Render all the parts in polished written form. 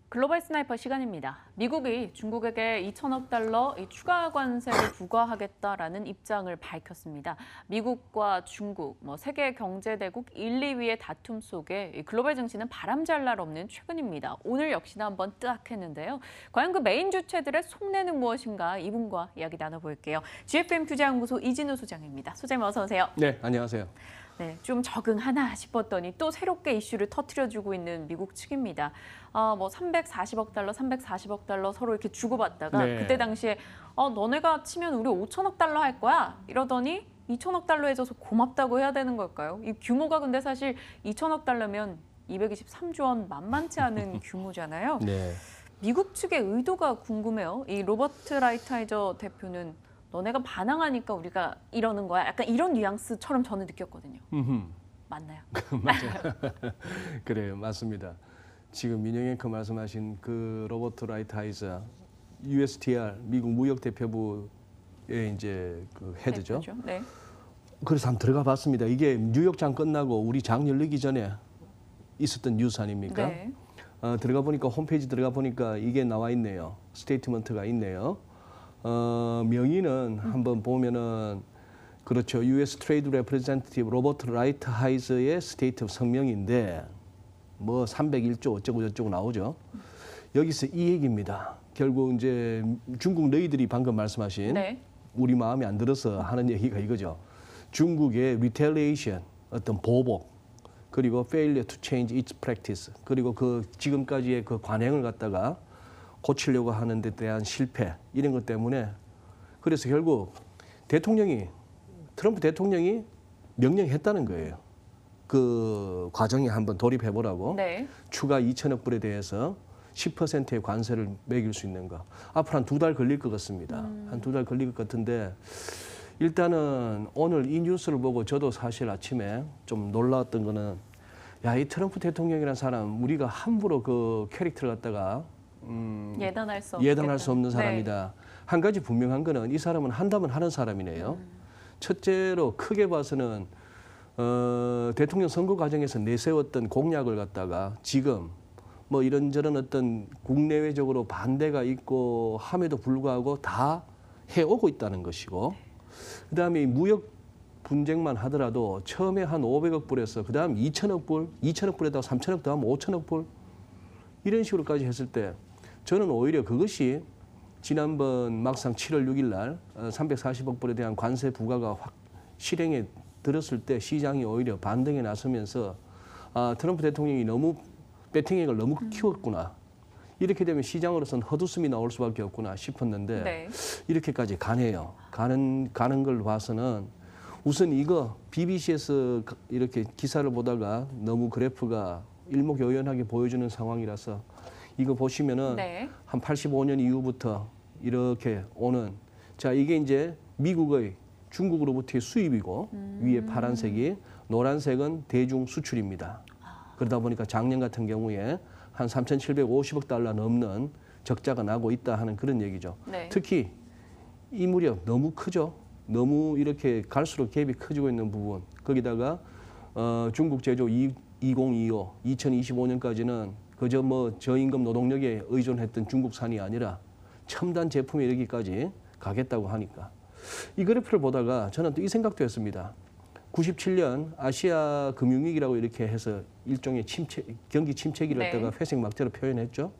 글로벌 스나이퍼 시간입니다. 미국이 중국에게 2천억 달러 추가 관세를 부과하겠다라는 입장을 밝혔습니다. 미국과 중국, 세계 경제대국 1, 2위의 다툼 속에 글로벌 증시는 바람잘 날 없는 최근입니다. 오늘 역시나 한번 뜨악했는데요. 과연 그 메인 주체들의 속내는 무엇인가 이분과 이야기 나눠볼게요. GFM 투자연구소 이진우 소장입니다. 소장님 어서 오세요. 네, 안녕하세요. 네, 좀 적응하나 싶었더니 또 새롭게 이슈를 터뜨려주고 있는 미국 측입니다. 340억 달러, 340억 달러 서로 이렇게 주고받다가 네. 그때 당시에 너네가 치면 우리 5천억 달러 할 거야 이러더니 2천억 달러 해줘서 고맙다고 해야 되는 걸까요? 이 규모가 근데 사실 2천억 달러면 223조 원 만만치 않은 규모잖아요. 네. 미국 측의 의도가 궁금해요. 이 로버트 라이트하이저 대표는 너네가 반항하니까 우리가 이러는 거야. 약간 이런 뉘앙스처럼 저는 느꼈거든요. 맞나요? 맞아요. 그래요, 맞습니다. 지금 민영앵커 말씀하신 그 로버트 라이트하이저 USTR 미국 무역대표부의 이제 그 헤드죠. 대표죠. 네. 그래서 한번 들어가 봤습니다. 이게 뉴욕장 끝나고 우리 장 열리기 전에 있었던 뉴스 아닙니까? 네. 들어가 보니까 홈페이지 들어가 보니까 이게 나와 있네요. 스테이트먼트가 있네요. 명의는 한번 보면은 그렇죠. U.S. Trade Representative 로버트 라이트하이저의 스테이트 성명인데 301조 어쩌고 저쩌고 나오죠. 여기서 이 얘기입니다. 결국 이제 중국 너희들이 방금 말씀하신 네. 우리 마음에 안 들어서 하는 얘기가 이거죠. 중국의 retaliation 어떤 보복 그리고 failure to change its practice 그리고 그 지금까지의 그 관행을 갖다가 고치려고 하는 데 대한 실패 이런 것 때문에 그래서 결국 트럼프 대통령이 명령했다는 거예요. 그 과정에 한번 돌입해 보라고. 네. 추가 2천억 불에 대해서 10%의 관세를 매길 수 있는 거. 앞으로 한 2달 걸릴 것 같습니다. 한 2달 걸릴 것 같은데 일단은 오늘 이 뉴스를 보고 저도 사실 아침에 좀 놀라웠던 거는 야, 이 트럼프 대통령이라는 사람 우리가 함부로 그 캐릭터를 갖다가 예단할 수 없는 네. 사람이다. 한 가지 분명한 거는 이 사람은 한다면 하는 사람이네요. 첫째로 크게 봐서는 대통령 선거 과정에서 내세웠던 공약을 갖다가 지금 이런저런 어떤 국내외적으로 반대가 있고 함에도 불구하고 다 해오고 있다는 것이고 그다음에 무역 분쟁만 하더라도 처음에 한 500억 불에서 그다음 2천억 불, 2천억 불에다가 3천억 더하면 5천억 불 이런 식으로까지 했을 때 저는 오히려 그것이 지난번 막상 7월 6일 날 340억 불에 대한 관세 부과가 확 실행에 들었을 때 시장이 오히려 반등에 나서면서 트럼프 대통령이 너무 배팅액을 너무 키웠구나. 이렇게 되면 시장으로서는 헛웃음이 나올 수밖에 없구나 싶었는데 네. 이렇게까지 가네요. 가는 걸 봐서는 우선 이거 BBC에서 이렇게 기사를 보다가 너무 그래프가 일목요연하게 보여주는 상황이라서 이거 보시면은 네. 한 85년 이후부터 이렇게 오는 자 이게 이제 미국의 중국으로부터의 수입이고 위에 파란색이 노란색은 대중 수출입니다. 그러다 보니까 작년 같은 경우에 한 3,750억 달러 넘는 적자가 나고 있다 하는 그런 얘기죠. 네. 특히 이 무렵 너무 크죠. 너무 이렇게 갈수록 갭이 커지고 있는 부분. 거기다가 중국 제조 2025, 2025년까지는 그저 저임금 노동력에 의존했던 중국산이 아니라 첨단 제품에 이르기까지 가겠다고 하니까 이 그래프를 보다가 저는 또 이 생각도 했습니다. 97년 아시아 금융위기라고 이렇게 해서 일종의 경기 침체기를 네. 갖다가 회색 막대로 표현했죠.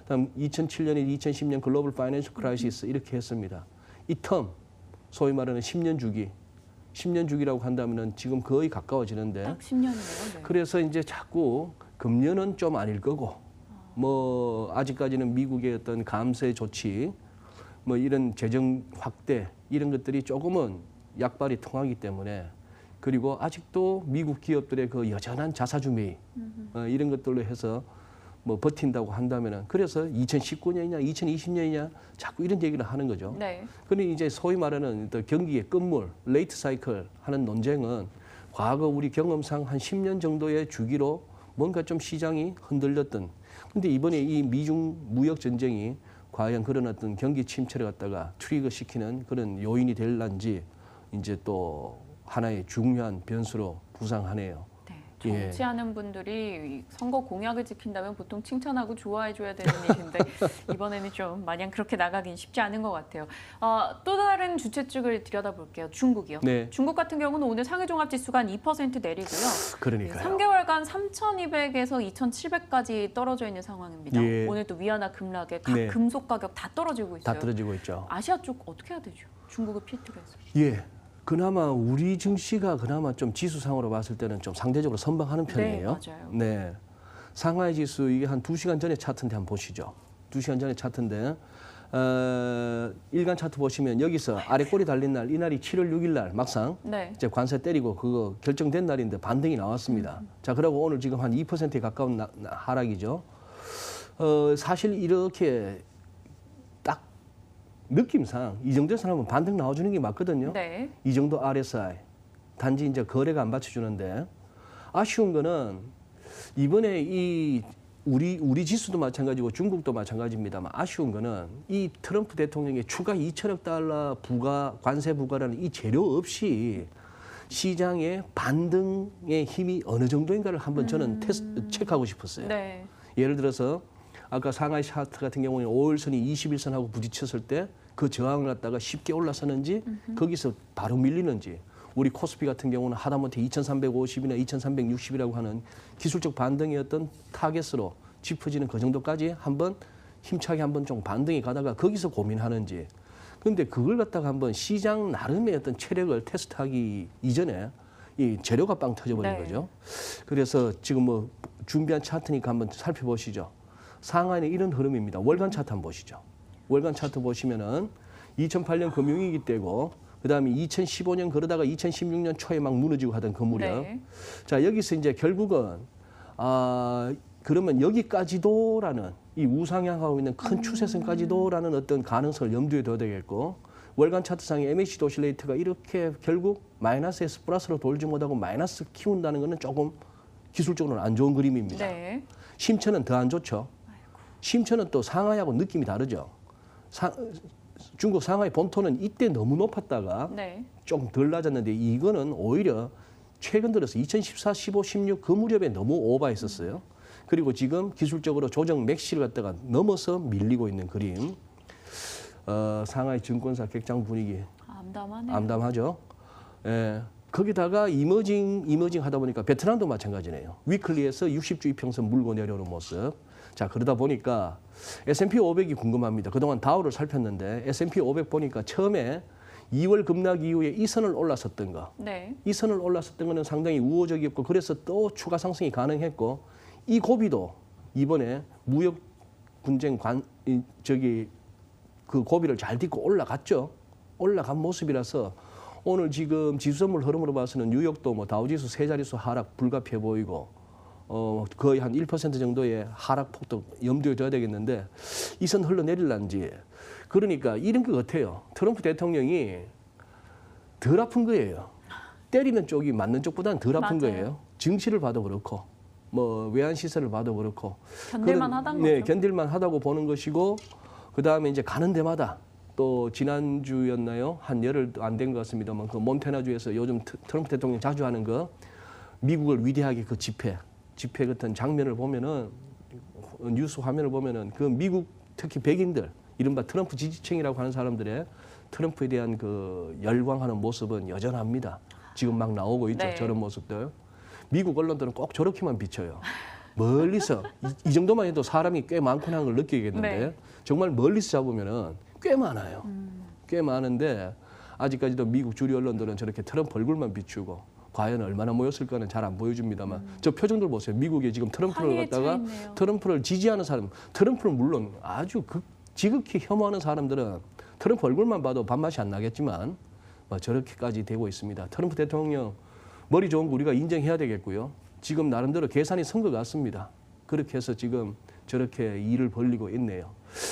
그다음 2007년에 2010년 글로벌 파이낸셜 크라이시스 이렇게 했습니다. 이 텀 소위 말하는 10년 주기. 10년 주기라고 한다면은 지금 거의 가까워지는데. 딱 10년이네요. 네. 그래서 이제 자꾸 금년은 좀 아닐 거고. 아직까지는 미국의 어떤 감세 조치, 이런 재정 확대 이런 것들이 조금은 약발이 통하기 때문에 그리고 아직도 미국 기업들의 그 여전한 자사주 매입 이런 것들로 해서 버틴다고 한다면은 그래서 2019년이냐 2020년이냐 자꾸 이런 얘기를 하는 거죠. 네. 그런데 이제 소위 말하는 경기의 끝물, 레이트 사이클 하는 논쟁은 과거 우리 경험상 한 10년 정도의 주기로 뭔가 좀 시장이 흔들렸던. 근데 이번에 이 미중 무역 전쟁이 과연 그런 어떤 경기 침체를 갖다가 트리거 시키는 그런 요인이 될런지 이제 또 하나의 중요한 변수로 부상하네요. 네. 예. 정치하는 분들이 선거 공약을 지킨다면 보통 칭찬하고 좋아해줘야 되는 일인데 이번에는 좀 마냥 그렇게 나가긴 쉽지 않은 것 같아요. 또 다른 주최 측을 들여다볼게요. 중국이요. 네. 중국 같은 경우는 오늘 상해종합지수가 한 2% 내리고요. 그러니까요. 3개월간 3,200에서 2,700까지 떨어져 있는 상황입니다. 예. 오늘 또 위안화 급락에 각 네. 금속 가격 다 떨어지고 있어요. 다 떨어지고 있죠. 아시아 쪽 어떻게 해야 되죠? 중국을 필두로 해서. 예. 그나마 우리 증시가 그나마 좀 지수상으로 봤을 때는 좀 상대적으로 선방하는 편이에요. 네, 맞아요. 네. 상하이 지수 이게 한 2시간 전에 차트인데 한번 보시죠. 2시간 전에 차트인데 일간 차트 보시면 여기서 아래 꼬리 달린 날 이날이 7월 6일 날 막상 네. 이제 관세 때리고 그거 결정된 날인데 반등이 나왔습니다. 자, 그리고 오늘 지금 한 2%에 가까운 하락이죠. 사실 이렇게 딱 느낌상 이 정도 사람은 반등 나와주는 게 맞거든요. 네. 이 정도 RSI. 단지 이제 거래가 안 받쳐주는데 아쉬운 거는 이번에 이 우리 지수도 마찬가지고 중국도 마찬가지입니다만 아쉬운 거는 이 트럼프 대통령의 추가 2천억 달러 관세 부과라는 이 재료 없이 시장의 반등의 힘이 어느 정도인가를 한번 저는 체크하고 싶었어요. 네. 예를 들어서 아까 상하이 차트 같은 경우는 5일선이 21선하고 부딪혔을 때 그 저항을 갖다가 쉽게 올라서는지 거기서 바로 밀리는지 우리 코스피 같은 경우는 하다못해 2350이나 2360이라고 하는 기술적 반등의 어떤 타겟으로 짚어지는 그 정도까지 한번 힘차게 한번 좀 반등이 가다가 거기서 고민하는지 그런데 그걸 갖다가 한번 시장 나름의 어떤 체력을 테스트하기 이전에 이 재료가 빵 터져버린 네. 거죠. 그래서 지금 뭐 준비한 차트니까 한번 살펴보시죠. 상하이는 이런 흐름입니다. 월간 차트 한번 보시죠. 월간 차트 보시면은 2008년 금융위기 때고 그다음에 2015년 그러다가 2016년 초에 막 무너지고 하던 그 무렵. 네. 자, 여기서 이제 결국은 그러면 여기까지도라는 이 우상향하고 있는 큰 추세선까지도라는 어떤 가능성을 염두에 둬야 되겠고 월간 차트상의 MACD 오실레이터가 이렇게 결국 마이너스에서 플러스로 돌지 못하고 마이너스 키운다는 것은 조금 기술적으로는 안 좋은 그림입니다. 네. 심천은 더 안 좋죠. 심천은 또 상하이하고 느낌이 다르죠. 중국 상하이 본토는 이때 너무 높았다가 네. 좀 덜 낮았는데 이거는 오히려 최근 들어서 2014, 15, 16 그 무렵에 너무 오버했었어요. 그리고 지금 기술적으로 조정 맥시를 갖다가 넘어서 밀리고 있는 그림. 상하이 증권사 객장 분위기 암담하네요. 암담하죠. 예. 거기다가 이머징 하다 보니까 베트남도 마찬가지네요. 위클리에서 60주 이평선 물고 내려오는 모습. 자, 그러다 보니까 S&P 500이 궁금합니다. 그동안 다우를 살폈는데 S&P 500 보니까 처음에 2월 급락 이후에 이 선을 올랐었던 거. 네. 이 선을 올랐었던 거는 상당히 우호적이었고 그래서 또 추가 상승이 가능했고 이 고비도 이번에 무역 분쟁 그 고비를 잘 딛고 올라갔죠. 올라간 모습이라서 오늘 지금 지수선물 흐름으로 봐서는 뉴욕도 뭐 다우지수 세 자릿수 하락 불가피해 보이고 거의 한 1% 정도의 하락폭도 염두에 둬야 되겠는데 이 선 흘러내릴란지 그러니까 이런 것 같아요. 트럼프 대통령이 덜 아픈 거예요. 때리는 쪽이 맞는 쪽보다는 덜 아픈 맞아요. 거예요. 증시를 봐도 그렇고 뭐 외환 시세를 봐도 그렇고 견딜만 하다는 네, 거죠. 견딜만 하다고 보는 것이고 그다음에 이제 가는 데마다 또 지난주였나요? 한 열흘 안 된 것 같습니다만 그 몬태나주에서 요즘 트럼프 대통령이 자주 하는 거 미국을 위대하게 그 집회 같은 장면을 보면은 뉴스 화면을 보면은 그 미국 특히 백인들 이른바 트럼프 지지층이라고 하는 사람들의 트럼프에 대한 그 열광하는 모습은 여전합니다. 지금 막 나오고 있죠. 네. 저런 모습들. 미국 언론들은 꼭 저렇게만 비춰요. 멀리서 이 정도만 해도 사람이 꽤 많구나 하는 걸 느끼겠는데 네. 정말 멀리서 잡으면은 꽤 많아요. 꽤 많은데 아직까지도 미국 주류 언론들은 저렇게 트럼프 얼굴만 비추고 과연 얼마나 모였을까는 잘 안 보여줍니다만 저 표정들 보세요. 미국에 지금 트럼프를 환희에 갖다가 차있네요. 트럼프를 지지하는 사람, 트럼프를 물론 아주 지극히 혐오하는 사람들은 트럼프 얼굴만 봐도 밥맛이 안 나겠지만 뭐 저렇게까지 되고 있습니다. 트럼프 대통령 머리 좋은 거 우리가 인정해야 되겠고요. 지금 나름대로 계산이 선 것 같습니다. 그렇게 해서 지금 저렇게 일을 벌리고 있네요.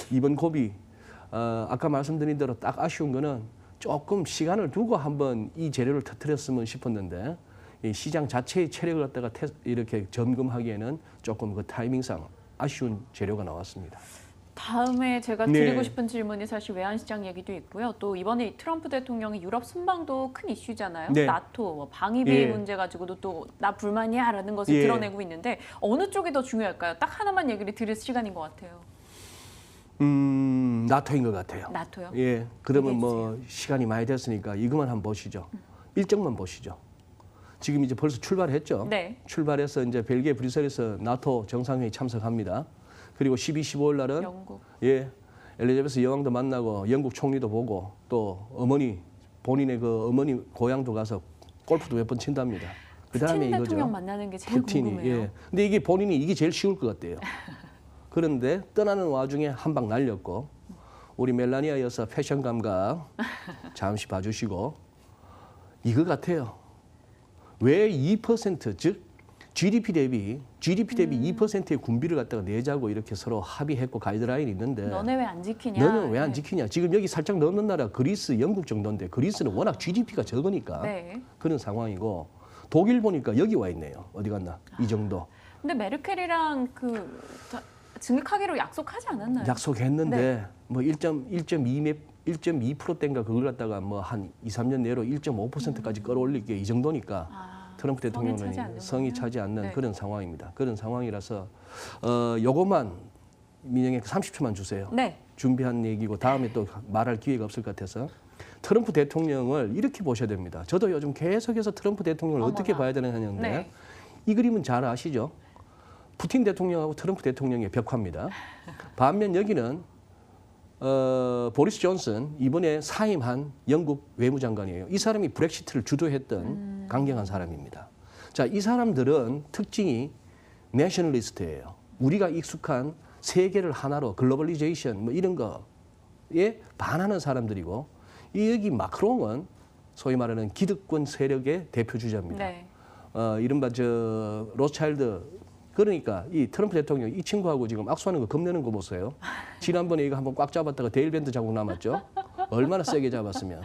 이번 고비 아까 말씀드린 대로 딱 아쉬운 거는 조금 시간을 두고 한번 이 재료를 터뜨렸으면 싶었는데 이 시장 자체의 체력을 갖다가 이렇게 점검하기에는 조금 그 타이밍상 아쉬운 재료가 나왔습니다. 다음에 제가 네. 드리고 싶은 질문이 사실 외환시장 얘기도 있고요. 또 이번에 트럼프 대통령이 유럽 순방도 큰 이슈잖아요. 네. 나토, 뭐 방위비 예. 문제 가지고도 또 나 불만이야라는 것을 예. 드러내고 있는데 어느 쪽이 더 중요할까요? 딱 하나만 얘기를 드릴 시간인 것 같아요. 나토인 것 같아요. 나토요? 예, 그러면 얘기해 뭐 시간이 많이 됐으니까 이것만 한번 보시죠. 일정만 보시죠. 지금 이제 벌써 출발했죠. 네. 출발해서 이제 벨기에 브뤼셀에서 나토 정상회의 참석합니다. 그리고 12, 15일 날은 영국. 예, 엘리자베스 여왕도 만나고 영국 총리도 보고 또 어머니 본인의 그 어머니 고향도 가서 골프도 몇 번 친답니다. 그다음에 푸틴 이거죠. 대통령 만나는 게 제일 푸틴이, 궁금해요. 예. 근데 이게 본인이 이게 제일 쉬울 것 같대요. 그런데 떠나는 와중에 한 방 날렸고 우리 멜라니아 여사 패션 감각 잠시 봐주시고 이거 같아요. 왜 2% 즉 GDP 대비 2%의 군비를 갖다가 내자고 이렇게 서로 합의했고 가이드라인이 있는데 너네 왜 안 지키냐? 너는 왜 안 네. 지키냐? 지금 여기 살짝 넘는 나라 그리스, 영국 정도인데 그리스는 워낙 GDP가 적으니까 네. 그런 상황이고 독일 보니까 여기 와 있네요. 어디 갔나? 이 정도. 근데 메르켈이랑 증액하기로 약속하지 않았나요? 약속했는데 네. 뭐 1.2%대인가 그걸 갖다가 뭐 한 2, 3년 내로 1.5%까지 끌어올리게 이 정도니까 트럼프 대통령은 성이 차지 않는 네. 그런 상황입니다. 그런 상황이라서 요것만 민영에 30초만 주세요. 네. 준비한 얘기고 다음에 또 말할 기회가 없을 것 같아서 트럼프 대통령을 이렇게 보셔야 됩니다. 저도 요즘 계속해서 트럼프 대통령을 어떻게 어머나. 봐야 되느냐는데 네. 이 그림은 잘 아시죠? 푸틴 대통령하고 트럼프 대통령의 벽화입니다. 반면 여기는 보리스 존슨 이번에 사임한 영국 외무장관이에요. 이 사람이 브렉시트를 주도했던 강경한 사람입니다. 자, 이 사람들은 특징이 내셔널리스트예요. 우리가 익숙한 세계를 하나로 글로벌리제이션 뭐 이런 거에 반하는 사람들이고 이 여기 마크롱은 소위 말하는 기득권 세력의 대표 주자입니다. 네. 이른바 저 로스차일드 그러니까 이 트럼프 대통령 이 친구하고 지금 악수하는 거 겁내는 거 보세요. 지난번에 이거 한번 꽉 잡았다가 데일밴드 자국 남았죠. 얼마나 세게 잡았으면.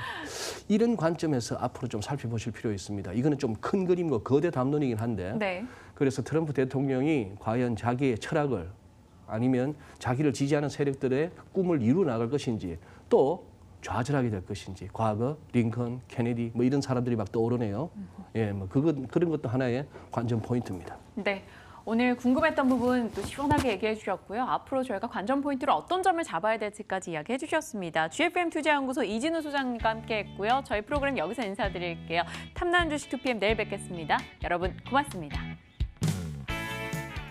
이런 관점에서 앞으로 좀 살펴보실 필요 있습니다. 이거는 좀 큰 그림과 거대 담론이긴 한데 네. 그래서 트럼프 대통령이 과연 자기의 철학을 아니면 자기를 지지하는 세력들의 꿈을 이루 나갈 것인지 또 좌절하게 될 것인지 과거 링컨, 케네디 뭐 이런 사람들이 막 떠오르네요. 예, 뭐 그런 것도 하나의 관전 포인트입니다. 네. 오늘 궁금했던 부분 또 시원하게 얘기해 주셨고요. 앞으로 저희가 관전 포인트로 어떤 점을 잡아야 될지까지 이야기해 주셨습니다. GFM 투자연구소 이진우 소장님과 함께했고요. 저희 프로그램 여기서 인사드릴게요. 탐나는 주식 2PM 내일 뵙겠습니다. 여러분 고맙습니다.